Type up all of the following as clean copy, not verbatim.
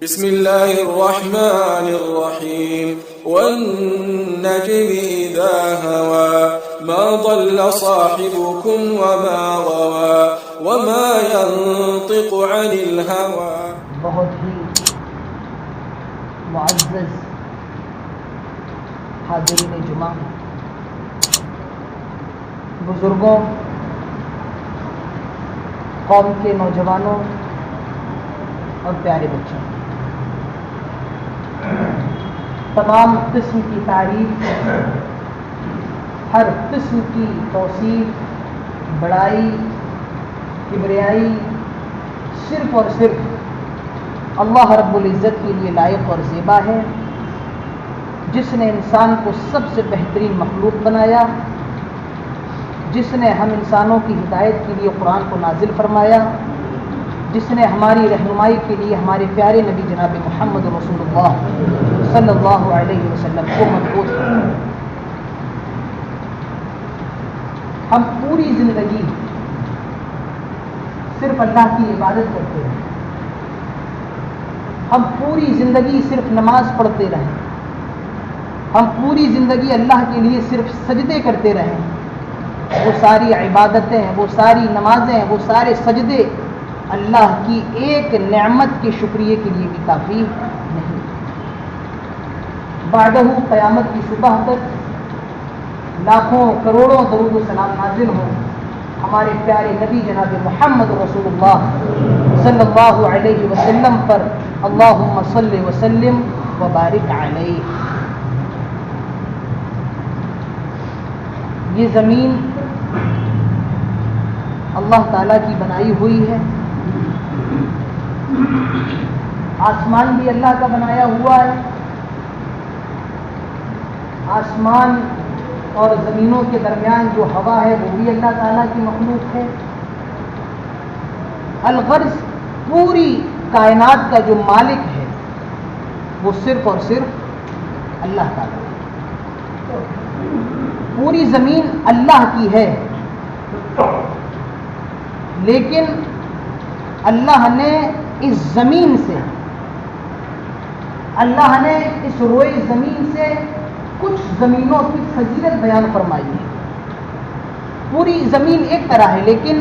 بسم الله الرحمن الرحيم والنجم إذا هوى ما ضل صاحبكم وما غوى وما ينطق عن الهوى. بہت ہی معزز حاضرین جمعہ، بزرگوں، قوم کے نوجوانوں اور پیارے بچوں، تمام قسم کی تعریف، ہر قسم کی توصیف، بڑائی، کبریائی صرف اور صرف اللہ رب العزت کے لیے لائق اور زیبا ہے، جس نے انسان کو سب سے بہترین مخلوق بنایا، جس نے ہم انسانوں کی ہدایت کے لیے قرآن کو نازل فرمایا، جس نے ہماری رہنمائی کے لیے ہمارے پیارے نبی جناب محمد رسول اللہ صلی اللہ علیہ وسلم کو مبعوث کیا۔ ہم پوری زندگی صرف اللہ کی عبادت کرتے رہے، ہم پوری زندگی صرف نماز پڑھتے رہے، ہم پوری زندگی اللہ کے لیے صرف سجدے کرتے رہے۔ وہ ساری عبادتیں، وہ ساری نمازیں، وہ سارے سجدے اللہ کی ایک نعمت کے شکریہ کے لیے بھی کافی نہیں۔ بعدہ قیامت کی صبح تک لاکھوں کروڑوں درود و سلام نازل ہوں ہمارے پیارے نبی جناب محمد رسول اللہ صلی اللہ علیہ وسلم پر، اللہم صلی وسلم وبارک علیہ۔ یہ زمین اللہ تعالیٰ کی بنائی ہوئی ہے، آسمان بھی اللہ کا بنایا ہوا ہے، آسمان اور زمینوں کے درمیان جو ہوا ہے وہ بھی اللہ تعالیٰ کی مخلوق ہے۔ الغرض پوری کائنات کا جو مالک ہے وہ صرف اور صرف اللہ تعالیٰ ہے۔ پوری زمین اللہ کی ہے، لیکن اللہ نے اس زمین سے، اللہ نے اس روئے زمین سے کچھ زمینوں کی فضیلت بیان فرمائی ہے۔ پوری زمین ایک طرح ہے، لیکن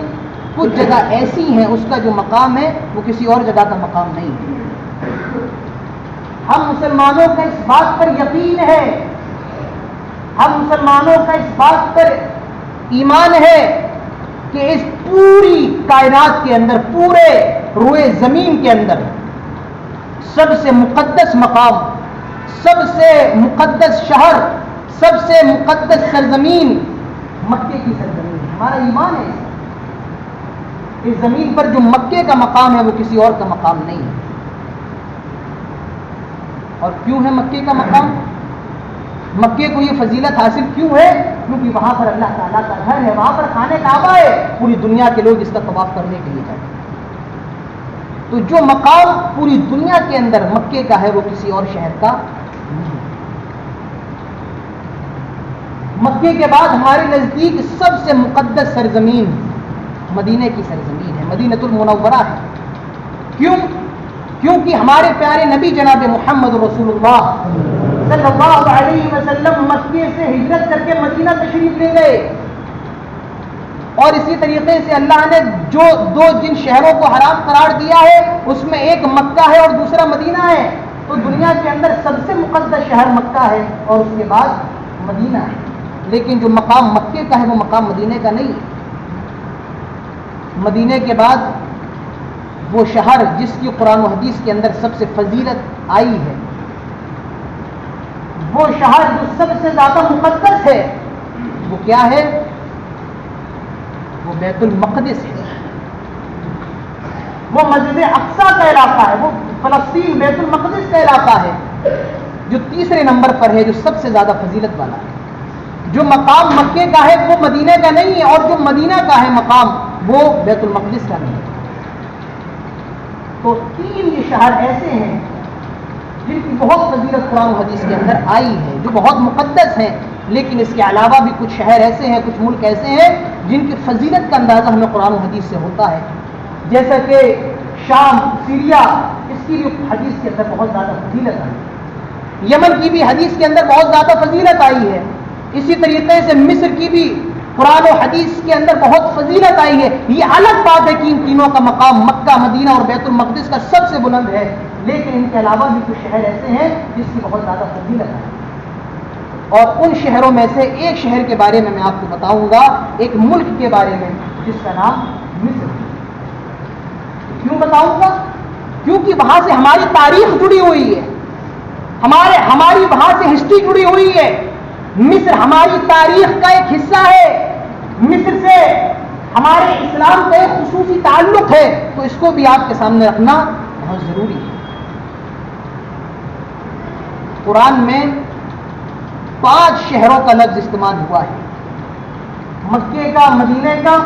کچھ جگہ ایسی ہیں اس کا جو مقام ہے وہ کسی اور جگہ کا مقام نہیں ہے۔ ہم مسلمانوں کا اس بات پر یقین ہے، ہم مسلمانوں کا اس بات پر ایمان ہے کہ اس پوری کائنات کے اندر، پورے روئے زمین کے اندر سب سے مقدس مقام، سب سے مقدس شہر، سب سے مقدس سرزمین مکے کی سرزمین ہے۔ ہمارا ایمان ہے اس زمین پر جو مکے کا مقام ہے وہ کسی اور کا مقام نہیں ہے۔ اور کیوں ہے مکے کا مقام؟ مکے کو یہ فضیلت حاصل کیوں ہے؟ کیونکہ وہاں پر اللہ تعالیٰ کا گھر ہے، وہاں پر خانہ کعبہ ہے، پوری دنیا کے لوگ اس کا طواف کرنے کے لیے جاتے ہیں۔ تو جو مقام پوری دنیا کے اندر مکے کا ہے وہ کسی اور شہر کا نہیں۔ مکے کے بعد ہمارے نزدیک سب سے مقدس سرزمین مدینے کی سرزمین ہے، مدینۃ المنورہ ہے۔ کیوں؟ کیونکہ ہمارے پیارے نبی جناب محمد رسول اللہ صلی اللہ علیہ وسلم مکے سے ہجرت کر کے مدینہ تشریف لے گئے، اور اسی طریقے سے اللہ نے جو جن شہروں کو حرام قرار دیا ہے اس میں ایک مکہ ہے اور دوسرا مدینہ ہے۔ تو دنیا کے اندر سب سے مقدس شہر مکہ ہے اور اس کے بعد مدینہ ہے، لیکن جو مقام مکے کا ہے وہ مقام مدینے کا نہیں ہے۔ مدینے کے بعد وہ شہر جس کی قرآن و حدیث کے اندر سب سے فضیلت آئی ہے، وہ شہر جو سب سے زیادہ مقدس ہے، وہ کیا ہے؟ وہ بیت المقدس ہے، وہ مسجد اقصیٰ کا علاقہ ہے، وہ فلسطین بیت المقدس کا علاقہ ہے جو تیسرے نمبر پر ہے، جو سب سے زیادہ فضیلت والا ہے۔ جو مقام مکے کا ہے وہ مدینہ کا نہیں ہے، اور جو مدینہ کا ہے مقام وہ بیت المقدس کا نہیں ہے۔ تو تین یہ شہر ایسے ہیں جن کی بہت فضیلت قرآن و حدیث کے اندر آئی ہے، جو بہت مقدس ہیں، لیکن اس کے علاوہ بھی کچھ شہر ایسے ہیں، کچھ ملک ایسے ہیں جن کی فضیلت کا اندازہ ہمیں قرآن و حدیث سے ہوتا ہے، جیسا کہ شام، سیریا، اس کی بھی حدیث کے اندر بہت زیادہ فضیلت آئی ہے، یمن کی بھی حدیث کے اندر بہت زیادہ فضیلت آئی ہے، اسی طریقے سے مصر کی بھی قرآن و حدیث کے اندر بہت فضیلت آئی ہے۔ یہ الگ بات ہے کہ ان تینوں کا مقام مکہ، مدینہ اور بیت المقدس کا سب سے بلند ہے، لیکن ان کے علاوہ بھی کچھ شہر ایسے ہیں جس کی بہت زیادہ فضیلت ہے، اور ان شہروں میں سے ایک شہر کے بارے میں آپ کو بتاؤں گا، ایک ملک کے بارے میں جس کا نام مصر ہے۔ کیوں بتاؤں گا؟ کیونکہ وہاں سے ہماری تاریخ جڑی ہوئی ہے، ہماری وہاں سے ہسٹری جڑی ہوئی ہے۔ مصر ہماری تاریخ کا ایک حصہ ہے، مصر سے ہمارے اسلام کا ایک خصوصی تعلق ہے، تو اس کو بھی آپ کے سامنے رکھنا بہت ضروری ہے۔ قرآن میں 5 شہروں کا لفظ استعمال ہوا ہے، مکے کا، مدینے کا،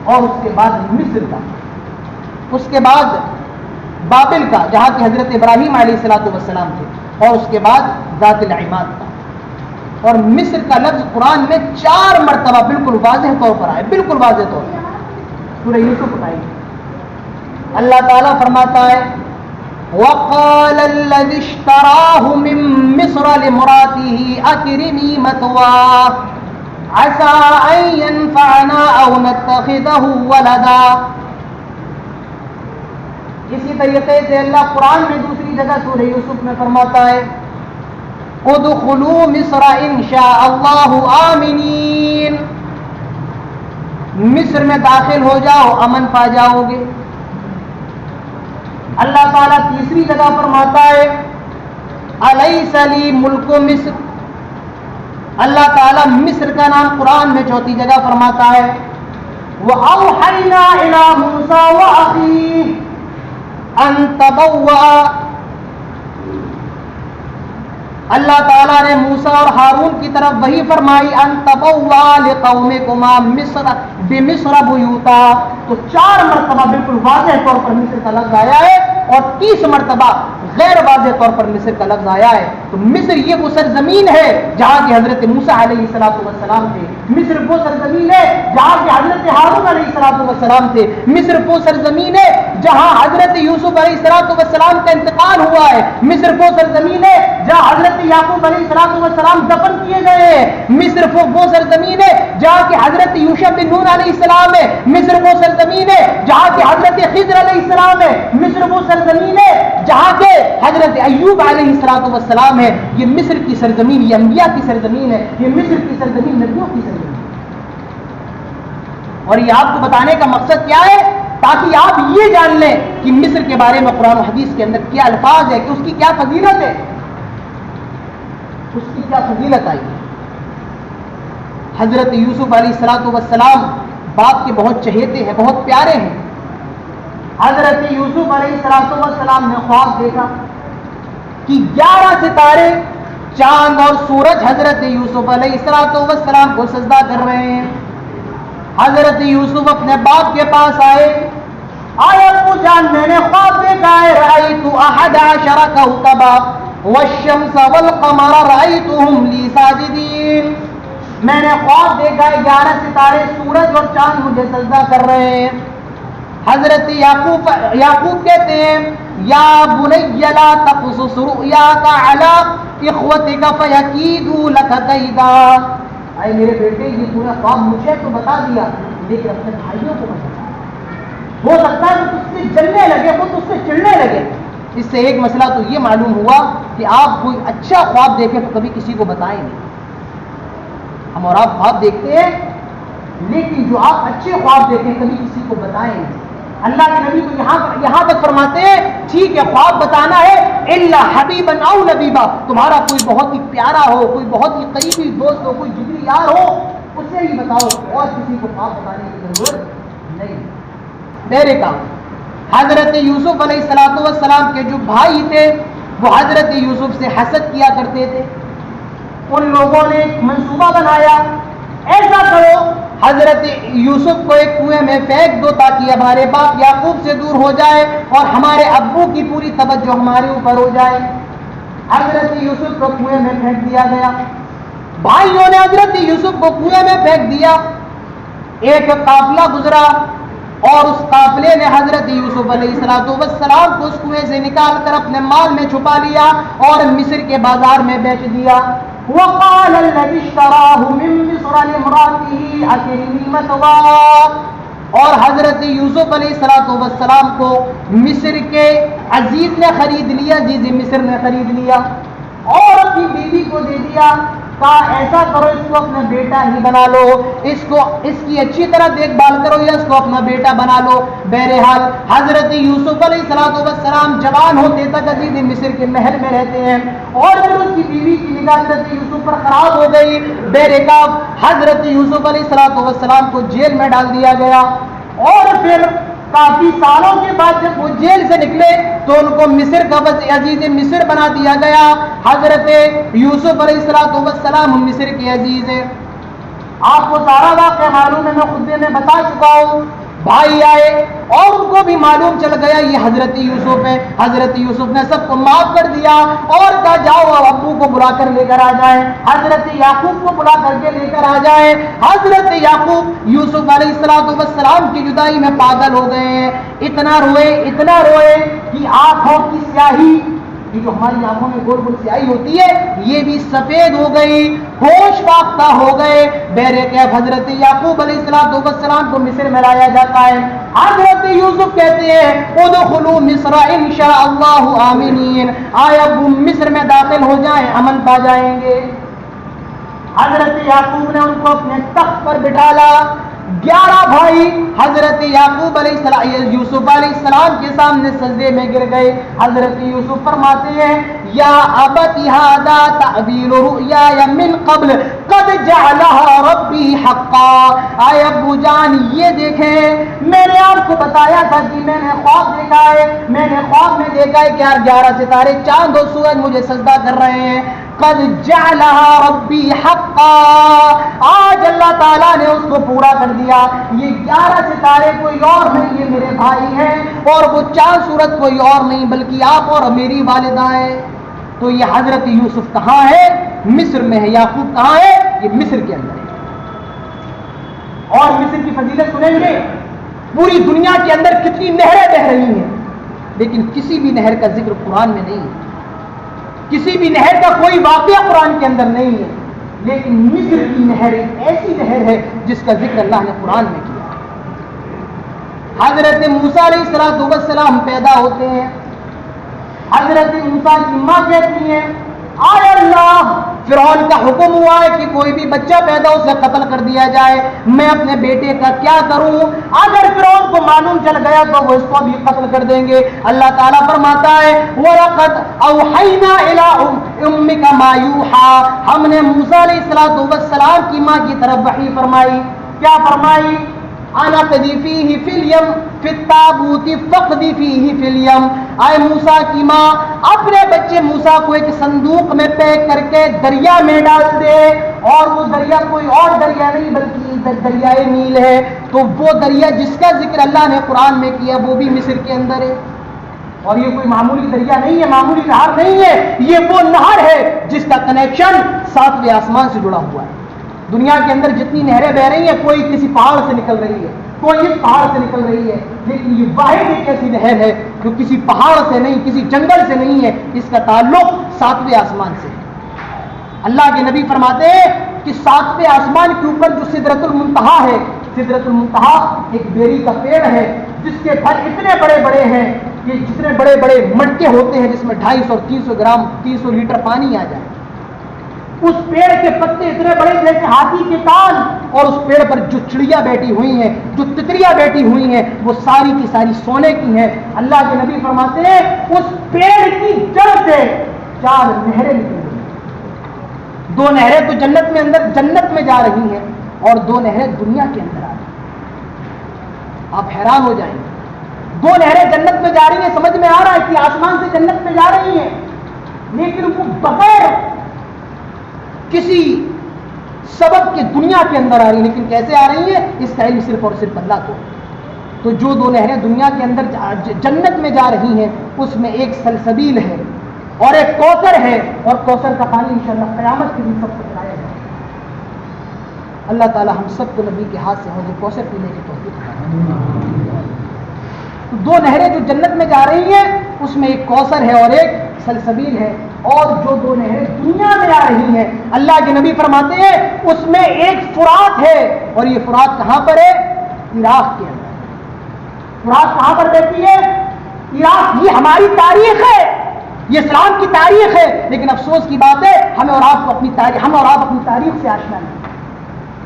اور اس کے بعد مصر کا، اس کے بعد بابل کا جہاں کہ حضرت ابراہیم علیہ السلام تھے، اور اس کے بعد ذات العماد کا۔ اور مصر کا لفظ قرآن میں 4 مرتبہ بالکل واضح طور پر آئے، بالکل واضح طور پر۔ سورہ یوسف اٹھائیے، اللہ تعالیٰ فرماتا ہے وَقَالَ الَّذِي اشْتَرَاهُ مِن مِّصْرَ لِامْرَأَتِهِ أَكْرِمِي مَثْوَاهُ عَسَىٰ أَن يَنفَعَنَا أَوْ نَتَّخِذَهُ وَلَدًا۔ اسی طریقے سے اللہ قرآن میں دوسری جگہ سورہ یوسف میں فرماتا ہے ادخلوا مصر ان شاء اللہ آمنین، مصر میں داخل ہو جاؤ، امن پا جاؤ گے۔ اللہ تعالیٰ تیسری جگہ فرماتا ہے الیس لی ملک مصر، اللہ تعالیٰ مصر کا نام قرآن میں چوتھی جگہ فرماتا ہے وَأَوْحَيْنَا إِلَى مُوسَىٰ وَأَخِيهِ أَن تَبَوَّأَ، اللہ تعالیٰ نے موسیٰ اور ہارون کی طرف وہی فرمائی ان تبوّأ لقومکما مصر بمصر بیوتا، تو 4 مرتبہ بالکل واضح طور پر مصر کا لفظ آیا ہے، اور 30 مرتبہ غیر واضح طور پر مصر کا لفظ آیا ہے۔ تو مصر یہ وہ سرزمین ہے جہاں کہ حضرت موسیٰ علیہ السلام تھے، مصر وہ سرزمین ہے جہاں کہ حضرت ہارون علیہ السلام تھے، مصر وہ سرزمین ہے جہاں حضرت یوسف علیہ السلام کا انتقال ہوا ہے، مصر وہ سرزمین ہے جہاں حضرت یعقوب علیہ السلام دفن کیے گئے ہیں، مصر وہ سرزمین ہے جہاں کہ حضرت یوشع بن نون علیہ السلام ہے، مصر وہ سرزمین ہے جہاں کہ حضرت خضر علیہ السلام ہے، مصر وہ سرزمین ہے جہاں کہ حضرت ایوب علیہ السلام ہے۔ یہ مصر کی سرزمین، یہ انبیاء کی سرزمین ہے، یہ مصر کی سرزمین نبیوں کی سرزمین ہے۔ اور یہ آپ کو بتانے کا مقصد کیا ہے؟ تاکہ آپ یہ جان لیں کہ مصر کے بارے میں قرآن و حدیث کے اندر کیا الفاظ ہے، کہ اس کی کیا فضیلت ہے، اس کی کیا فضیلت آئی ہے۔ حضرت یوسف علیہ السلام باپ کے بہت چہیتے ہیں، بہت پیارے ہیں۔ حضرت یوسف علیہ السلام نے خواب دیکھا کہ 11 ستارے، چاند اور سورج حضرت یوسف علیہ السلام کو سجدہ کر رہے ہیں۔ حضرت یوسف اپنے باپ کے پاس آئے ابو جان میں نے خواب دیکھا ہے رأیت 11 کوكبا والشمس والقمر رأیتهم لی ساجدین، میں نے خواب دیکھا ہے 11 ستارے، سورج اور چاند مجھے سجدہ کر رہے ہیں۔ حضرت یعقوب کہتے ہیں یا بنی لا تقصص رؤیاک علی اخوتک فیکیدوا لک کیدا، اے میرے بیٹے یہ پورا خواب مجھے تو بتا دیا، لیکن اپنے بھائیوں کو بتا، ہو سکتا ہے وہ تجھ سے جلنے لگے، وہ تجھ سے چڑھنے لگے۔ اس سے ایک مسئلہ تو یہ معلوم ہوا کہ آپ کوئی اچھا خواب دیکھیں تو کبھی کسی کو بتائیں نہیں۔ ہم اور آپ خواب دیکھتے ہیں لیکن جو آپ اچھے خواب دیکھیں کبھی کسی کو بتائیں نہیں۔ اللہ کے نبی کو یہاں تک فرماتے ہیں ٹھیک ہے خواب بتانا ہے الا حبیبا او نبیبا، تمہارا کوئی بہت ہی پیارا ہو، کوئی بہت ہی قریبی دوست ہو، کوئی جگری یار ہو، اسے ہی بتاؤ، اور کسی کو خواب بتانے کی ضرورت نہیں۔ میرے کام حضرت یوسف علیہ السلام کے جو بھائی تھے وہ حضرت یوسف سے حسد کیا کرتے تھے، ان لوگوں نے ایک منصوبہ بنایا ایسا کرو حضرت یوسف کو ایک کنویں میں پھینک دو تاکہ ہمارے باپ یعقوب سے دور ہو جائے اور ہمارے ابو کی پوری توجہ ہمارے اوپر ہو جائے۔ حضرت یوسف کو کنویں میں پھینک دیا گیا، بھائیوں نے حضرت یوسف کو کنویں میں پھینک دیا۔ ایک قافلہ گزرا، اور اس قافلے نے حضرت یوسف علیہ السلام کو اس کنویں سے نکال کر اپنے مال میں چھپا لیا اور مصر کے بازار میں بیچ دیا. وقال الذي اشتراه من مصر لامرأته أكرمي مثواه. اور حضرت یوسف علیہ السلام کو مصر کے عزیز نے خرید لیا, عزیز مصر نے خرید لیا اور اپنی بیوی کو دے دیا. کہا ایسا کرو اس کو اپنا بیٹا ہی بنا لو, اس کی اچھی طرح دیکھ بھال کرو یا اس کو اپنا بیٹا بنا لو. بہرحال حضرت یوسف علیہ السلام جوان ہوتے تک عزیز مصر کے محل میں رہتے ہیں اور پھر اس کی بیوی کی نگاہ حضرت یوسف پر خراب ہو گئی. بہرکیف حضرت یوسف علیہ السلام کو جیل میں ڈال دیا گیا اور پھر کافی سالوں کے بعد جب وہ جیل سے نکلے تو ان کو مصر کا عزیز مصر بنا دیا گیا. حضرت یوسف علیہ السلام مصر کے عزیز ہیں. آپ کو سارا واقعہ معلوم ہے, میں خطبے میں بتا چکا ہوں. بھائی آئے اور ان کو بھی معلوم چل گیا یہ حضرت یوسف ہے. حضرت یوسف نے سب کو معاف کر دیا اور کہا جاؤ ابو کو بلا کر لے کر آ جائیں, حضرت یعقوب کو بلا کر کے لے کر آ جائیں. حضرت یعقوب یوسف علیہ السلام کی جدائی میں پاگل ہو گئے ہیں. اتنا روئے کہ آنکھوں کی سیاہی, یہ جو ہماری آنکھوں میں گول گول سیاہی ہوتی ہے یہ بھی سفید ہو گئی, ہوش فاختہ ہو گئے. بہرکیف حضرت یعقوب علیہ السلام کو مصر میں لایا جاتا ہے. حضرت یوسف کہتے ہیں ادخلوا مصر ان شاء اللہ آمنین, آئے اب مصر میں داخل ہو جائیں, امن پا جائیں گے. حضرت یعقوب نے ان کو اپنے تخت پر بٹھالا. 11 بھائی حضرت یعقوب یوسف علیہ السلام کے سامنے سجدے میں گر گئے. حضرت یوسف فرماتے ہیں یا ابت ھذا تعبیر رؤیا من قبل قد جعلها ربی حقا. آئے ابو جان یہ دیکھیں میں نے آپ کو بتایا تھا کہ میں نے خواب دیکھا ہے, میں نے خواب میں دیکھا ہے کہ 11 ستارے چاند اور سورج مجھے سجدہ کر رہے ہیں. قد جعلها ربی حقا, آج اللہ تعالیٰ نے اس کو پورا کر دیا. یہ 11 ستارے کوئی اور نہیں, یہ میرے بھائی ہیں, اور وہ چاند سورج کوئی اور نہیں بلکہ آپ اور میری والدہ ہے. تو یہ حضرت یوسف کہاں ہے؟ مصر میں ہے. یعقوب کہاں ہے؟ یہ مصر کے اندر ہے. اور مصر کی فضیلت سنیں گے, پوری دنیا کے اندر کتنی نہریں بہ رہی ہیں لیکن کسی بھی نہر کا ذکر قرآن میں نہیں ہے, کسی بھی نہر کا کوئی واقعہ قرآن کے اندر نہیں ہے. لیکن مصر کی نہر ایک ایسی نہر ہے جس کا ذکر اللہ نے قرآن میں کیا. حضرت موسیٰ علیہ السلام پیدا ہوتے ہیں. حضرت موسیٰ کی ماں کہتی ہیں آئے اللہ, فرعون کا حکم ہوا ہے کہ کوئی بھی بچہ پیدا اسے قتل کر دیا جائے, میں اپنے بیٹے کا کیا کروں؟ اگر فرعون کو معلوم چل گیا تو وہ اس کو بھی قتل کر دیں گے. اللہ تعالیٰ فرماتا ہے وَلَقَدْ أَوْحَيْنَا إِلَىٰ أُمِّكَ مَا يُوحَىٰ, ہم نے موسیٰ علیہ السلام کی ماں کی طرف وحی فرمائی. کیا فرمائی؟ انا قذی فیہ فی الیم فی التابوت فقذی فیہ فی الیم. آئے موسیٰ کی ماں اپنے بچے موسیٰ کو ایک صندوق میں پیک کر کے دریا میں ڈال دے, اور وہ دریا کوئی اور دریا نہیں بلکہ دریائے نیل ہے. تو وہ دریا جس کا ذکر اللہ نے قرآن میں کیا وہ بھی مصر کے اندر ہے. اور یہ کوئی معمولی دریا نہیں ہے, معمولی نہر نہیں ہے, یہ وہ نہر ہے جس کا کنیکشن 7ویں آسمان سے جڑا ہوا ہے. دنیا کے اندر جتنی نہریں بہ رہی ہیں کوئی کسی پہاڑ سے نکل رہی ہے, کوئی اس پہاڑ سے نکل رہی ہے, لیکن یہ واحد ایک ایسی نہر ہے جو کسی پہاڑ سے نہیں, کسی جنگل سے نہیں ہے, اس کا تعلق 7ویں آسمان سے ہے. اللہ کے نبی فرماتے ہیں کہ 7ویں آسمان کے اوپر جو سدرۃ المنتہا ہے, سدرۃ المنتہا ایک بیری کا پیڑ ہے جس کے پھل اتنے بڑے بڑے ہیں کہ جتنے بڑے بڑے مٹکے ہوتے ہیں جس میں 250 اور 300 گرام 300 لیٹر پانی آ جائے. اس پیڑ کے پتے اتنے بڑے جیسے ہاتھی کے کان, اور اس پیڑ پر جو چڑیا بیٹھی ہوئی ہیں, جو تتریاں بیٹھی ہوئی ہیں, وہ ساری کی ساری سونے کی ہیں. اللہ کے نبی فرماتے ہیں اس پیڑ کی جڑ سے 4 نہریں نکل رہی ہیں. 2 نہریں تو جنت میں جا رہی ہیں اور 2 نہریں دنیا کے اندر آ رہی ہیں. آپ حیران ہو جائیں گے, 2 نہریں جنت میں جا رہی ہیں, سمجھ میں آ رہا ہے کہ آسمان سے جنت میں جا رہی ہیں, لیکن وہ بغیر کسی سبب کے دنیا کے اندر آ رہی ہیں. لیکن کیسے آ رہی ہیں اس کا علم صرف اور صرف اللہ کو. تو جو 2 نہریں دنیا کے اندر جنت میں جا رہی ہیں اس میں ایک سلسبیل ہے اور ایک کوثر ہے, اور کوثر کا پانی انشاءاللہ قیامت کے دن سب کو پلایا جائے گا. اللہ تعالی ہم سب کو نبی کے ہاتھ سے حوض کوثر پینے کی توفیق عطا۔ تو دو نہریں جو جنت میں جا رہی ہیں اس میں ایک کوثر ہے اور ایک سلسبیل ہے، اور جو دو نہریں دنیا میں آ رہی ہیں اللہ کے نبی فرماتے ہیں اس میں ایک فرات ہے، اور یہ فرات کہاں پر ہے؟ عراق کے اندر۔ فرات کہاں پر بہتی ہے؟ عراق۔ یہ ہماری تاریخ ہے، یہ اسلام کی تاریخ ہے، لیکن افسوس کی بات ہے ہم اور آپ اپنی تاریخ سے آشنا نہیں،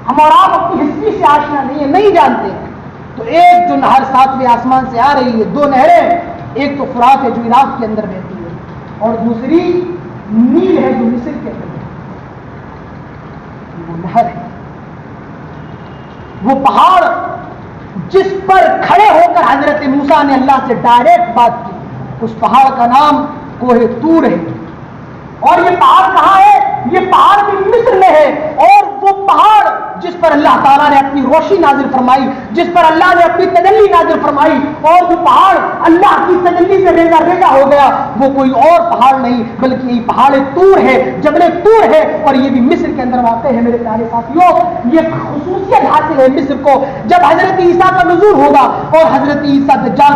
ہم اور آپ اپنی ہسٹری سے آشنا نہیں ہے، نہیں جانتے۔ تو ایک جو نہر ساتویں آسمان سے آ رہی ہے، دو نہریں، ایک تو فرات ہے جو عراق کے اندر بہتی ہے، اور دوسری نیل ہے جو مصر کے اندر بہتی ہے۔ وہ نہر ہے، وہ پہاڑ جس پر کھڑے ہو کر حضرت موسیٰ نے اللہ سے ڈائریکٹ بات کی، اس پہاڑ کا نام کوہ طور ہے۔ اور یہ پہاڑ کہاں ہے؟ یہ پہاڑ بھی مصر میں ہے، اور وہ پہاڑ جس پر اللہ تعالیٰ نے اپنی روشنی نازل فرمائی، جس پر اللہ نے اپنی تجلی نازل فرمائی، اور وہ پہاڑ اللہ کی تجلی سے ریزہ ریزہ ہو گیا، وہ کوئی اور پہاڑ نہیں بلکہ یہ پہاڑ طور ہے، جبل طور ہے، اور یہ بھی مصر کے اندر واقع ہے۔ میرے پیارے ساتھیوں، یہ خصوصیت حاصل ہے مصر کو۔ جب حضرت عیسیٰ کا نزول ہوگا اور حضرت عیسیٰ دجال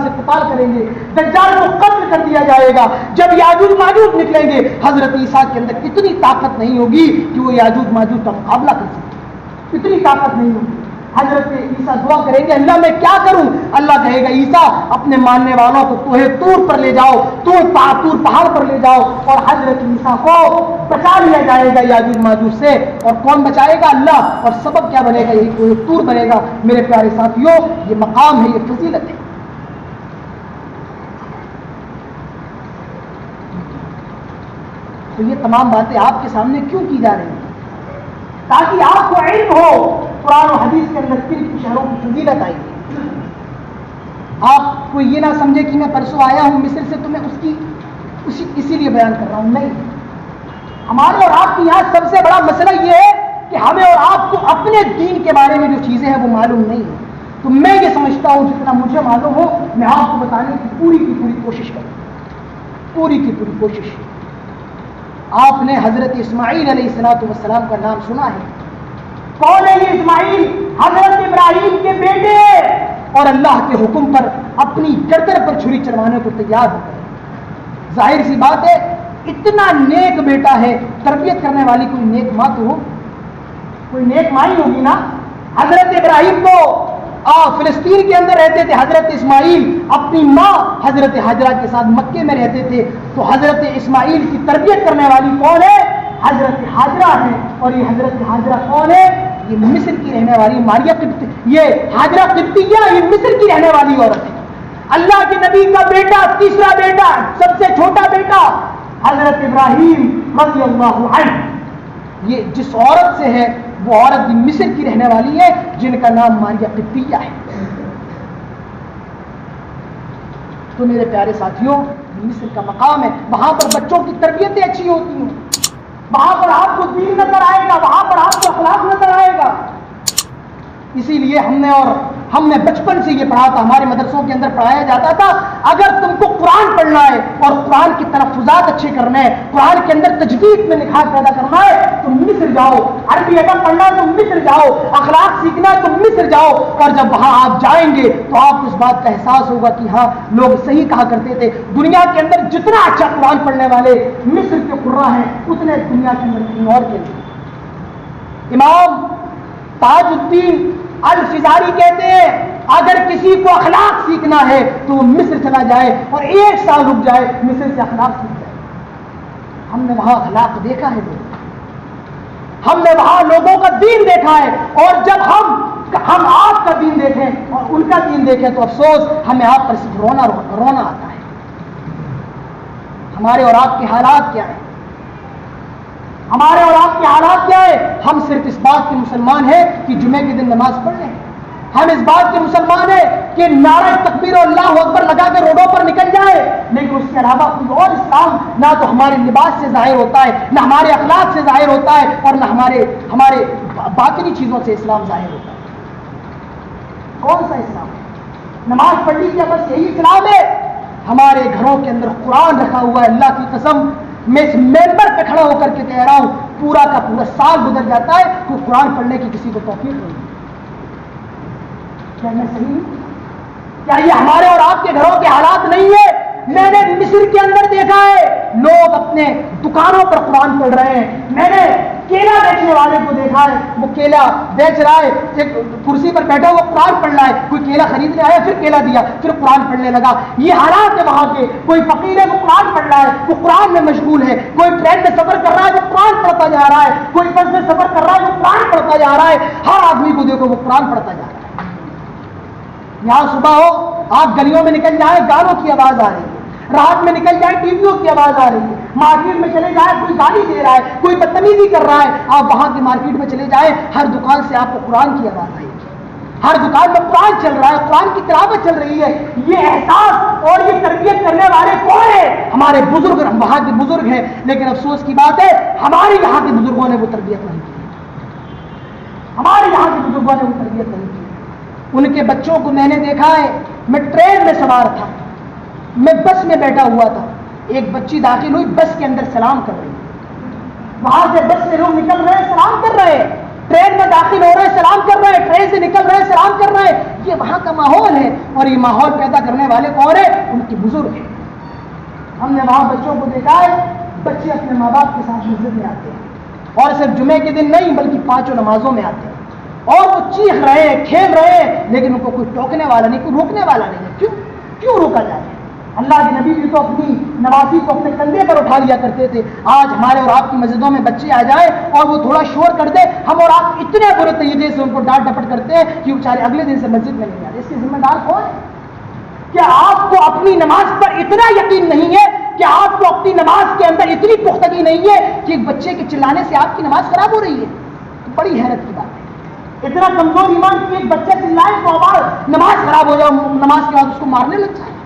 سے قتال کریں گے، دجال کو قتل کر دیا جائے گا، جب یاجوج ماجوج نکلیں گے، حضرت عیسیٰ کے اندر اتنی طاقت نہیں ہوگی کہ وہ یاجوج ماجوج کا مقابلہ کر سکے، اتنی طاقت نہیں ہوگی۔ حضرت عیسیٰ دعا کریں گے اللہ میں کیا کروں؟ اللہ کہے گا عیسیٰ اپنے ماننے والوں کو کوہ طور پر لے جاؤ، طور پہاڑ پر لے جاؤ، اور حضرت عیسیٰ کو بچا لیا جائے گا یاجوج ماجوج سے۔ اور کون بچائے گا؟ اللہ۔ اور سبب کیا بنے گا؟ یہی کوہ طور بنے گا۔ میرے پیارے ساتھیوں، یہ مقام ہے، یہ فضیلت ہے۔ تو یہ تمام باتیں آپ کے سامنے کیوں کی جا رہی ہیں؟ تاکہ آپ کو علم ہو قرآن و حدیث کے اندر کن شہروں کی فضیلت آئی ہے۔ آپ کو یہ نہ سمجھے کہ میں پرسوں آیا ہوں مصر سے تو میں اسی لیے بیان کر رہا ہوں، نہیں۔ ہمارے اور آپ کے یہاں سب سے بڑا مسئلہ یہ ہے کہ ہمیں اور آپ کو اپنے دین کے بارے میں جو چیزیں ہیں وہ معلوم نہیں ہے۔ تو میں یہ سمجھتا ہوں جتنا مجھے معلوم ہو میں آپ کو بتانے کی پوری کوشش کروں، پوری کوشش۔ آپ نے حضرت اسماعیل علیہ السلام کا نام سنا ہے۔ کون ہے یہ اسماعیل؟ حضرت ابراہیم کے بیٹے، اور اللہ کے حکم پر اپنی گردن پر چھری چلوانے کو تیار ہو گئے۔ ظاہر سی بات ہے اتنا نیک بیٹا ہے، تربیت کرنے والی کوئی نیک ماں تو ہو، کوئی نیک ماں ہی ہوگی نا۔ حضرت ابراہیم کو فلسطین کے اندر رہتے تھے، حضرت اسماعیل اپنی ماں حضرت ہاجرہ کے ساتھ مکے میں رہتے تھے، تو حضرت اسماعیل کی تربیت کرنے والی کون ہے؟ حضرت ہاجرہ ہے۔ اور یہ حضرت ہاجرہ کون ہے؟ یہ مصر کی رہنے والی ماریہ قبطی، یہ ہاجرہ قبطیہ، یہ مصر کی رہنے والی عورت ہے۔ اللہ کے نبی کا بیٹا، تیسرا بیٹا، سب سے چھوٹا بیٹا حضرت ابراہیم رضی اللہ عنہ، یہ جس عورت سے ہے وہ عورت بھی مصر کی رہنے والی ہے جن کا نام ماریہ قبطیہ ہے۔ تو میرے پیارے ساتھیوں، مصر کا مقام ہے، وہاں پر بچوں کی تربیتیں اچھی ہوتی ہیں، وہاں پر آپ کو دین نظر آئے گا، وہاں پر آپ کو اخلاق نظر آئے گا۔ اسی لیے ہم نے بچپن سے یہ پڑھا تھا، ہمارے مدرسوں کے اندر پڑھایا جاتا تھا اگر تم کو قرآن پڑھنا ہے اور قرآن کی تلفظات اچھے کرنے ہیں، قرآن کے اندر تجوید میں نکھار پیدا کرنا ہے تو مصر جاؤ، عربی ادب پڑھنا ہے تو مصر جاؤ، اخلاق سیکھنا ہے تو مصر جاؤ۔ اور جب وہاں آپ جائیں گے تو آپ اس بات کا احساس ہوگا کہ ہاں لوگ صحیح کہا کرتے تھے، دنیا کے اندر جتنا اچھا قرآن پڑھنے والے مصر کے قراء ہیں اتنے دنیا کے اندر کہیں اور کے نہیں۔ امام تاج الدین الفزاری کہتے ہیں اگر کسی کو اخلاق سیکھنا ہے تو وہ مصر چلا جائے اور 1 سال رک جائے، مصر سے اخلاق سیکھ جائے۔ ہم نے وہاں اخلاق دیکھا ہے، ہم نے وہاں لوگوں کا دین دیکھا ہے، اور جب ہم آپ کا دین دیکھیں اور ان کا دین دیکھیں تو افسوس ہمیں آپ پر صرف رونا آتا ہے۔ ہمارے اور آپ کے حالات کیا ہیں؟ ہمارے اور آپ کے حالات کیا ہے؟ ہم صرف اس بات کے مسلمان ہیں کہ جمعے کے دن نماز پڑھ لیں، ہم اس بات کے مسلمان ہیں کہ نعرہ تکبیر اور اللہ اکبر لگا کے روڈوں پر نکل جائے، لیکن اس کے علاوہ کوئی اور اسلام نہ تو ہمارے لباس سے ظاہر ہوتا ہے، نہ ہمارے اخلاق سے ظاہر ہوتا ہے، اور نہ ہمارے باطنی چیزوں سے اسلام ظاہر ہوتا ہے۔ کون سا اسلام ہے؟ نماز پڑھنے کی بس یہی اسلام ہے؟ ہمارے گھروں کے اندر قرآن رکھا ہوا ہے، اللہ کی قسم میں اس ممبر پہ کھڑا ہو کر کے کہہ رہا ہوں پورا کا پورا سال گزر جاتا ہے تو قرآن پڑھنے کی کسی کو توفیق نہیں. کیا میں صحیح ہوں؟ کیا یہ ہمارے اور آپ کے گھروں کے حالات نہیں ہے؟ میں نے مصر کے اندر دیکھا ہے لوگ اپنے دکانوں پر قرآن پڑھ رہے ہیں. میں نے کیلا بیچنے والے کو دیکھا ہے, وہ کیلا بیچ رہا ہے, ایک کرسی پر بیٹھا ہوا قرآن پڑھ رہا ہے. کوئی کیلا خریدنے آیا, پھر کیلا دیا, پھر قرآن پڑھنے لگا. یہ حالات ہے وہاں کے. کوئی فقیر ہے, وہ قرآن پڑھ رہا ہے, وہ قرآن میں مشغول ہے. کوئی ٹرین میں سفر کر رہا ہے, وہ قرآن پڑھتا جا رہا ہے. کوئی بس میں سفر کر رہا ہے, وہ قرآن پڑھتا جا رہا ہے. ہر آدمی کو دیکھو وہ قرآن پڑھتا جا رہا ہے. یہاں صبح ہو, آپ گلیوں میں نکل جائیں, گانوں کی آواز آ رہی ہے. رات میں نکل جائے, ٹی ویوں کی آواز آ رہی ہے. مارکیٹ میں چلے جائیں, کوئی گالی دے رہا ہے, کوئی بدتمیزی کر رہا ہے. آپ وہاں کی مارکیٹ میں چلے جائیں, ہر دکان سے آپ کو قرآن کی آواز آئے گی. ہر دکان میں قرآن چل رہا ہے, قرآن کی تلاوت چل رہی ہے. یہ احساس اور یہ تربیت کرنے والے کون ہیں؟ ہمارے بزرگ, وہاں کے بزرگ ہیں. لیکن افسوس کی بات ہے ہمارے یہاں کے بزرگوں نے وہ تربیت نہیں کی. ہمارے یہاں کے بزرگوں نے وہ تربیت نہیں کی. ان کے بچوں کو میں نے دیکھا ہے. میں ٹرین میں سوار تھا, میں بس میں بیٹھا ہوا تھا, ایک بچی داخل ہوئی, بس کے اندر سلام کر رہی. وہاں سے بس سے لوگ نکل رہے ہیں, سلام کر رہے ہیں. ٹرین میں داخل ہو رہے ہیں, سلام کر رہے ہیں. ٹرین سے نکل رہے ہیں, سلام کر رہے ہیں. یہ وہاں کا ماحول ہے. اور یہ ماحول پیدا کرنے والے کون ہیں؟ ان کے بزرگ ہیں. ہم نے وہاں بچوں کو دیکھا ہے, بچے اپنے ماں باپ کے ساتھ مسجد میں آتے ہیں, اور صرف جمعے کے دن نہیں بلکہ 5 نمازوں میں آتے ہیں. اور وہ چیخ رہے ہیں, کھیل رہے ہیں, لیکن ان کو کوئی ٹوکنے والا نہیں, کوئی روکنے والا نہیں ہے. کیوں روکا جائے؟ اللہ کے نبی بھی تو اپنی نوازی کو اپنے کندھے پر اٹھا لیا کرتے تھے. آج ہمارے اور آپ کی مسجدوں میں بچے آ جائیں اور وہ تھوڑا شور کر دے, ہم اور آپ اتنے برے طریقے سے ان کو ڈانٹ ڈپٹ کرتے ہیں کہ بیچارے اگلے دن سے مسجد میں نہیں آتے. اس کے ذمہ دار کون ہے؟ کیا آپ کو اپنی نماز پر اتنا یقین نہیں ہے؟ کیا آپ کو اپنی نماز کے اندر اتنی پختگی نہیں ہے کہ ایک بچے کے چلانے سے آپ کی نماز خراب ہو رہی ہے؟ تو بڑی حیرت کی بات ہے. اتنا کمزور ایمان کہ ایک بچہ چلائے تو آواز نماز خراب ہو جائے, نماز کے بعد اس کو مارنے لگ جائے.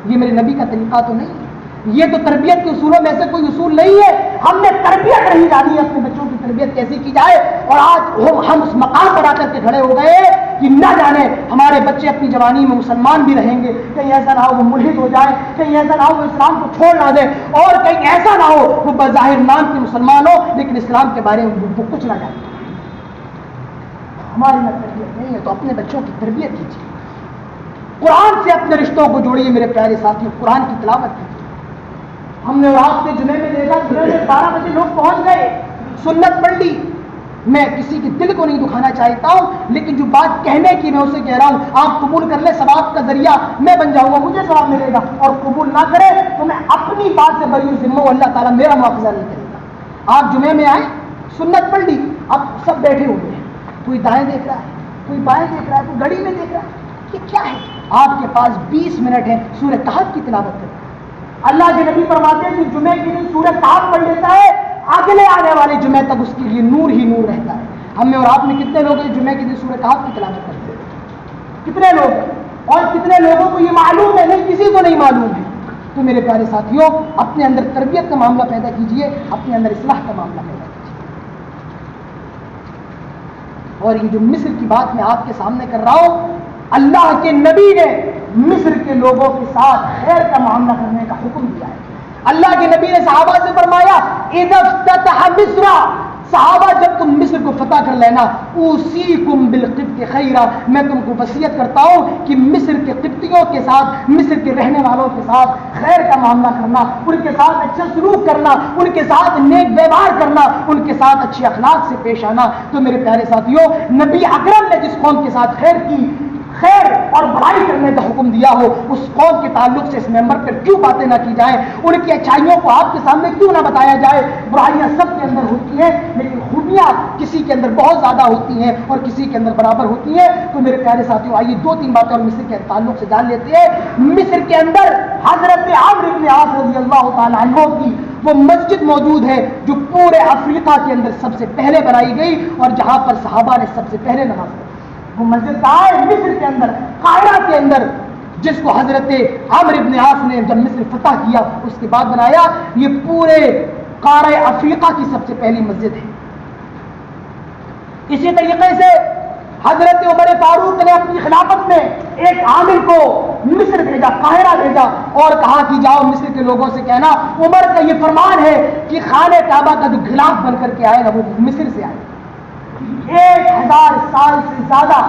یہ میرے نبی کا طریقہ تو نہیں ہے. یہ تو تربیت کے اصولوں میں سے کوئی اصول نہیں ہے. ہم نے تربیت نہیں جانی اپنے بچوں کی تربیت کیسی کی جائے, اور آج ہم اس مقام پر آ کر کے کھڑے ہو گئے کہ نہ جانے ہمارے بچے اپنی جوانی میں مسلمان بھی رہیں گے, کہیں ایسا نہ ہو وہ ملحد ہو جائے, کہیں ایسا نہ ہو وہ اسلام کو چھوڑ نہ دے, اور کہیں ایسا نہ ہو وہ بظاہر نام کے مسلمان ہو لیکن اسلام کے بارے میں وہ کچھ نہ جانے. ہماری میں تربیت نہیں ہے تو اپنے بچوں کی تربیت کیجیے. قرآن سے اپنے رشتوں کو جوڑیے میرے پیارے ساتھیوں, قرآن کی تلاوت کیجیے. ہم نے رات میں جمعے میں دیکھا, جمعے میں 12 بجے لوگ پہنچ گئے, سنت پڑھ لی. میں کسی کے دل کو نہیں دکھانا چاہتا ہوں, لیکن جو بات کہنے کی میں اسے کہہ رہا ہوں, آپ قبول کر لیں ثواب کا ذریعہ میں بن جاؤں گا, مجھے ثواب ملے گا, اور قبول نہ کرے تو میں اپنی بات سے بری ذمہ ہوں, اللہ تعالیٰ میرا مواخذہ نہیں کرے گا. آپ جمعے میں آئے, سنت پڑھ لی, اب سب بیٹھے ہوئے ہیں, کوئی دائیں دیکھ رہا ہے, کوئی بائیں دیکھ رہا ہے, کوئی گھڑی میں دیکھ رہا ہے. یہ کیا ہے؟ آپ کے پاس 20 منٹ ہیں, سورہ کہف کی تلاوت کریں. اللہ کے نبی فرماتے ہیں کہ جمعے کے دن سورہ کہف پڑھ لیتا ہے, اگلے آنے والے جمعے تک اس کے لیے نور ہی نور رہتا ہے. ہم میں اور آپ میں کتنے لوگ ہیں جمعے کے دن سورہ کہف کی تلاوت کرتے ہیں؟ کتنے لوگ ہیں؟ اور کتنے لوگوں کو یہ معلوم ہے؟ نہیں, کسی کو نہیں معلوم ہے. تو میرے پیارے ساتھیوں, اپنے اندر تربیت کا معاملہ پیدا کیجیے, اپنے اندر اصلاح کا معاملہ پیدا کیجیے. اور یہ جو مصر کی بات میں آپ کے سامنے کر رہا ہوں, اللہ کے نبی نے مصر کے لوگوں کے ساتھ خیر کا معاملہ کرنے کا حکم دیا ہے. اللہ کے نبی نے صحابہ سے فرمایا, اذا افتتح مصر, صحابہ جب تم مصر کو فتح کر لینا, اوصیکم بالقبط خیرا, میں تم کو وصیت کرتا ہوں کہ مصر کے قبطیوں کے ساتھ, مصر کے رہنے والوں کے ساتھ خیر کا معاملہ کرنا, ان کے ساتھ اچھا سلوک کرنا, ان کے ساتھ نیک ویوہار کرنا, ان کے ساتھ اچھے اخلاق سے پیش آنا. تو میرے پیارے ساتھیوں, نبی اکرم نے جس قوم کے ساتھ خیر اور بڑائی کرنے کا حکم دیا ہو, اس قوم کے تعلق سے اس ممبر پر کیوں باتیں نہ کی جائیں, ان کی اچھائیوں کو آپ کے سامنے کیوں نہ بتایا جائے. برائیاں سب کے اندر ہوتی ہیں, لیکن خوبیاں کسی کے اندر بہت زیادہ ہوتی ہیں اور کسی کے اندر برابر ہوتی ہیں. تو میرے پیارے ساتھیوں, آئیے 2-3 باتیں اور مصر کے تعلق سے جان لیتے ہیں. مصر کے اندر حضرت عمرو بن عاص رضی اللہ تعالیٰ عنہ کی وہ مسجد موجود ہے جو پورے افریقہ کے اندر سب سے پہلے بنائی گئی, اور جہاں پر صحابہ نے سب سے پہلے نماز پڑھی. وہ مسجد کہاں ہے؟ مصر کے اندر, قاہرہ کے اندر, جس کو حضرت عمرو بن عاص نے جب مصر فتح کیا اس کے بعد بنایا. یہ پورے قارۂ افریقہ کی سب سے پہلی مسجد ہے. اسی طریقے سے حضرت عمر فاروق نے اپنی خلافت میں ایک عامل کو مصر بھیجا، قاہرہ بھیجا اور کہا کہ جاؤ مصر کے لوگوں سے کہنا عمر کا یہ فرمان ہے کہ خانہ کعبہ کا جو غلاف بن کر کے آئے گا وہ مصر سے آئے گا۔ 1000 سال سے زیادہ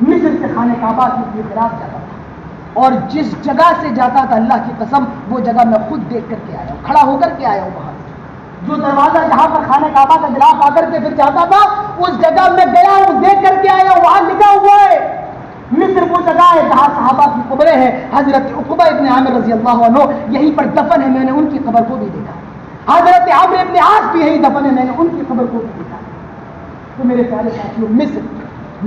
مصر سے خانہ کعبہ کی غلاف جاتا تھا، اور جس جگہ سے جاتا تھا اللہ کی قسم وہ جگہ میں خود دیکھ کر کے آیا ہوں، کھڑا ہو کر کے آیا ہوں وہاں سے۔ جو دروازہ جہاں پر خانہ کعبہ کا غلاف آ کر کے پھر جاتا تھا اس جگہ میں گیا ہوں، دیکھ کر کے آیا ہوں، وہاں لکھا ہوا ہے مصر وہ جگہ ہے جہاں صحابہ کی قبریں ہیں۔ حضرت عقبہ ابن عامر رضی اللہ عنہ یہیں پر دفن ہے، میں نے ان کی قبر کو بھی دیکھا۔ حضرت عمرو ابن عاص بھی یہی دفن ہے، میں نے ان کی قبر کو بھی دیکھا۔ تو میرے پیارے ساتھیوں،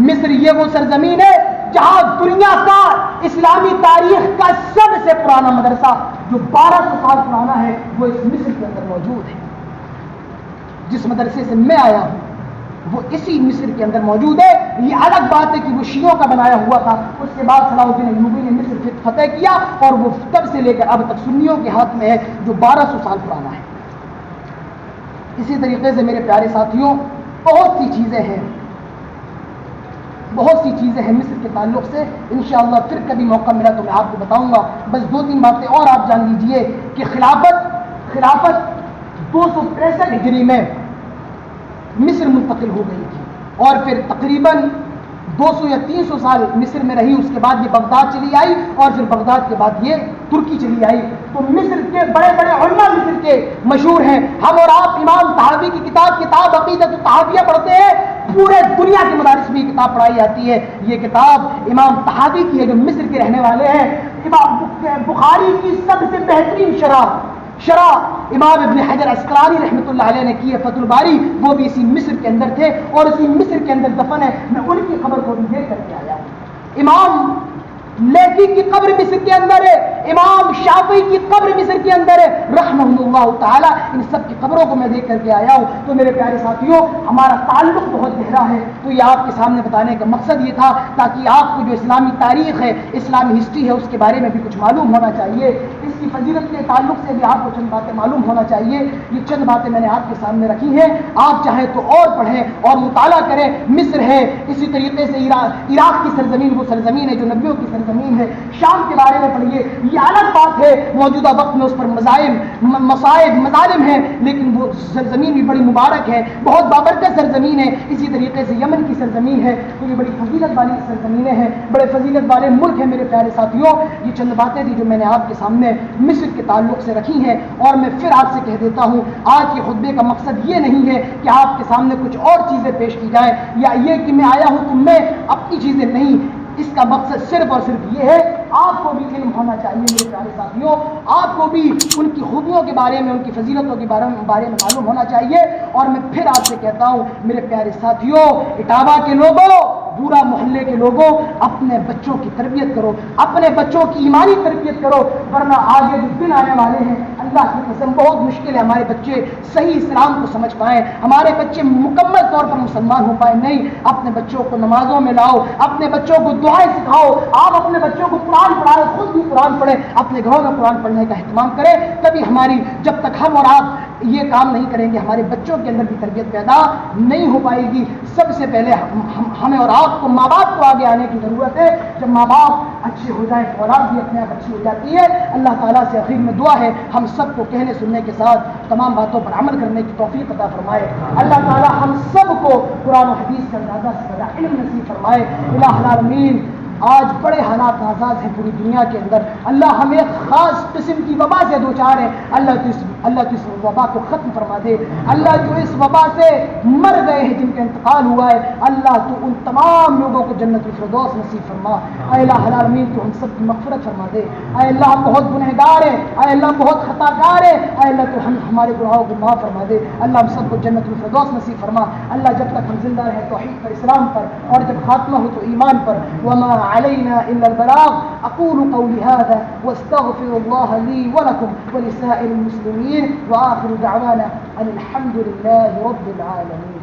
مصر یہ وہ سرزمین ہے جہاں دنیا کا اسلامی تاریخ کا سب سے پرانا مدرسہ جو 1200 سال پرانا ہے وہ اس مصر کے اندر موجود ہے۔ جس مدرسے سے میں آیا ہوں وہ اسی مصر کے اندر موجود ہے۔ یہ الگ بات ہے کہ وہ شیعوں کا بنایا ہوا تھا، اس کے بعد صلاح الدین ایوبی نے مصر فتح کیا اور وہ تب سے لے کر اب تک سنیوں کے ہاتھ میں ہے جو 1200 سال پرانا ہے۔ اسی طریقے سے میرے پیارے ساتھیوں بہت سی چیزیں ہیں مصر کے تعلق سے، انشاءاللہ پھر کبھی موقع ملا تو میں آپ کو بتاؤں گا۔ بس 2-3 باتیں اور آپ جان لیجئے کہ خلافت 263 ہجری میں مصر منتقل ہو گئی تھی، اور پھر تقریباً 200 یا 300 سال مصر میں رہی، اس کے بعد یہ بغداد چلی آئی، اور پھر بغداد کے بعد یہ ترکی چلی آئی۔ تو مصر کے بڑے بڑے علماء مصر کے مشہور ہیں۔ ہم اور آپ امام طحاوی کی کتاب عقیدۃ الطحاویہ پڑھتے ہیں، پورے دنیا کے مدارس میں یہ کتاب پڑھائی جاتی ہے۔ یہ کتاب امام طحاوی کی ہے جو مصر کے رہنے والے ہیں۔ امام بخاری کی سب سے بہترین شرح امام ابن حجر عسقلانی رحمۃ اللہ علیہ نے کی ہے، فتح الباری، وہ بھی اسی مصر کے اندر تھے اور اسی مصر کے اندر دفن ہے۔ میں ان کی خبر کو بھی دیکھ کر کے آیا ہوں۔ امام لیثی کی قبر مصر کے اندر ہے، امام شافعی کی قبر مصر کے اندر ہے رحمہ اللہ تعالی۔ ان سب کی قبروں کو میں دیکھ کر کے آیا ہوں۔ تو میرے پیارے ساتھیوں ہمارا تعلق بہت گہرا ہے، تو یہ آپ کے سامنے بتانے کا مقصد یہ تھا تاکہ آپ کو جو اسلامی تاریخ ہے، اسلامی ہسٹری ہے، اس کے بارے میں بھی کچھ معلوم ہونا چاہیے، اس کی فضیلت کے تعلق سے بھی آپ کو چند باتیں معلوم ہونا چاہیے۔ یہ چند باتیں میں نے آپ کے سامنے رکھی ہیں، آپ چاہیں تو اور پڑھیں اور مطالعہ کریں۔ مصر ہے، اسی طریقے سے عراق کی سرزمین وہ سرزمین ہے جو نبیوں کی سرزمین ہے۔ شام کے بارے میں پڑھیے، یہ الگ بات ہے، موجودہ وقت میں اس پر مصائب مظالم ہیں، لیکن وہ سرزمین بھی بڑی مبارک ہے، بہت بابرکت سرزمین ہے۔ اسی طریقے سے یمن کی سرزمین ہے، تو یہ بڑی فضیلت والی سرزمینیں ہیں، بڑے فضیلت والے ملک ہیں میرے پیارے ساتھیوں۔ یہ چند باتیں تھی جو میں نے آپ کے سامنے مصر کے تعلق سے رکھی ہیں، اور میں پھر آپ سے کہہ دیتا ہوں آج کے خطبے کا مقصد یہ نہیں ہے کہ آپ کے سامنے کچھ اور چیزیں پیش کی جائیں، یا یہ کہ میں آیا ہوں تو میں اپنی چیزیں نہیں، اس کا مقصد صرف اور صرف یہ ہے آپ کو بھی علم ہونا چاہیے میرے پیارے ساتھیوں، آپ کو بھی ان کی خوبیوں کے بارے میں، ان کی فضیلتوں کے بارے میں معلوم ہونا چاہیے۔ اور میں پھر آپ سے کہتا ہوں میرے پیارے ساتھیوں، اٹاوا کے لوگوں، پورا محلے کے لوگوں، اپنے بچوں کی تربیت کرو، اپنے بچوں کی ایمانی تربیت کرو، ورنہ آگے جو دن آنے والے ہیں اللہ کی قسم بہت مشکل ہے ہمارے بچے صحیح اسلام کو سمجھ پائیں، ہمارے بچے مکمل طور پر مسلمان ہو پائیں۔ نہیں، اپنے بچوں کو نمازوں میں لاؤ، اپنے بچوں کو دعائیں سکھاؤ، آپ اپنے بچوں کو قرآن پڑھائیں، خود بھی قرآن پڑھیں، اپنے گھروں میں قرآن پڑھنے کا اہتمام کریں۔ تبھی ہماری، جب تک ہم اور آپ یہ کام نہیں کریں گے ہمارے بچوں کے اندر بھی تربیت پیدا نہیں ہو پائے گی۔ سب سے پہلے ہمیں اور آپ کو ماں باپ کو آگے آنے کی ضرورت ہے۔ جب ماں باپ اچھے ہو جائیں تو اولاد بھی اپنے آپ اچھی ہو جاتی ہے۔ اللہ تعالیٰ سے آخر میں دعا ہے ہم سب کو کہنے سننے کے ساتھ تمام باتوں پر عمل کرنے کی توفیق عطا فرمائے۔ اللہ تعالیٰ ہم سب کو قرآن و حدیث کا زیادہ سے زیادہ علم نصیب فرمائے۔ الہ العالمین، آج بڑے حالات نازاز ہیں پوری دنیا کے اندر، اللہ ہم ایک خاص قسم کی وبا سے دوچار ہیں، اللہ تو اس وبا کو ختم فرما دے۔ اللہ جو اس وبا سے مر گئے ہیں، جن کا انتقال ہوا ہے، اللہ تو ان تمام لوگوں کو جنت الفردوس نصیب فرما۔ اے الہ العالمین تو ہم سب کی مغفرت فرما دے۔ اے اللہ ہم بہت گنہگار ہیں، اے اللہ بہت خطا کار ہیں، اے اللہ تو ہمارے گناہوں کو معاف فرما دے۔ اللہ ہم سب کو جنت الفردوس نصیب فرما۔ اللہ جب تک ہم زندہ رہیں توحید پر، اسلام پر، اور جب خاتمہ ہو تو ایمان پر۔ وما علينا إلا البلاغ. أقول قولي هذا واستغفر الله لي ولكم ولسائر المسلمين، وآخر دعوانا أن الحمد لله رب العالمين.